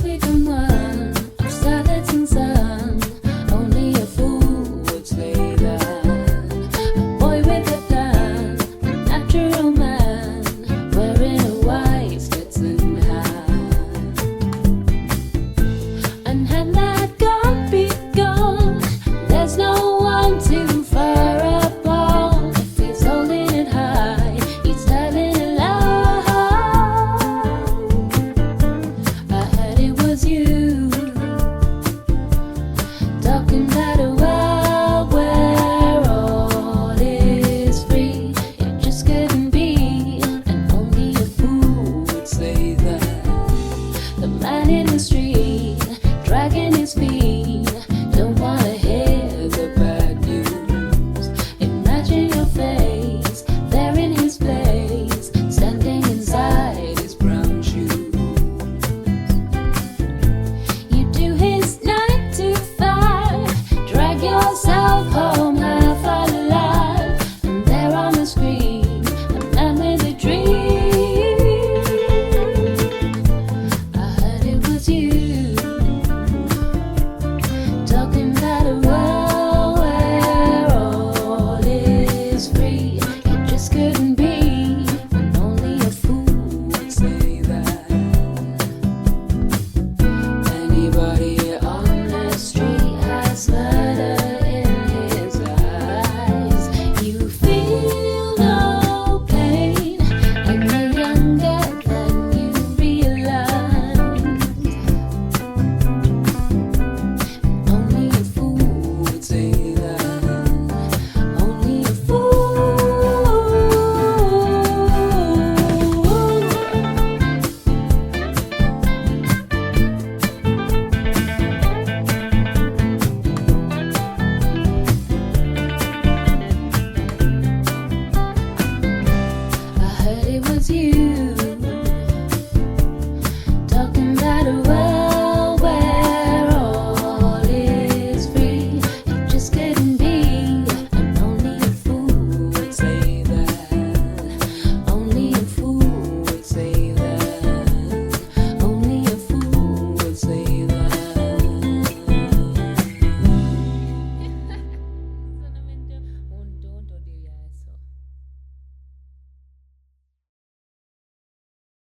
become one of silence and sun. Only a fool would say that. A boy with a plan, a natural man, wearing a white Stetson hat. And had that gone be gone, there's no one too far apart. If he's holding it high, he's telling a lie. I heard it was you talking about a world where all is free. It just couldn't be, and only a fool would say that. The man in the street, dragging his feet, don't wanna hear the bad news. Imagine your face, there in his place, standing inside his brown shoes. You do his 9 to 5, drag yourself home half alive, and there on the screen, a man with a dream. I heard it was you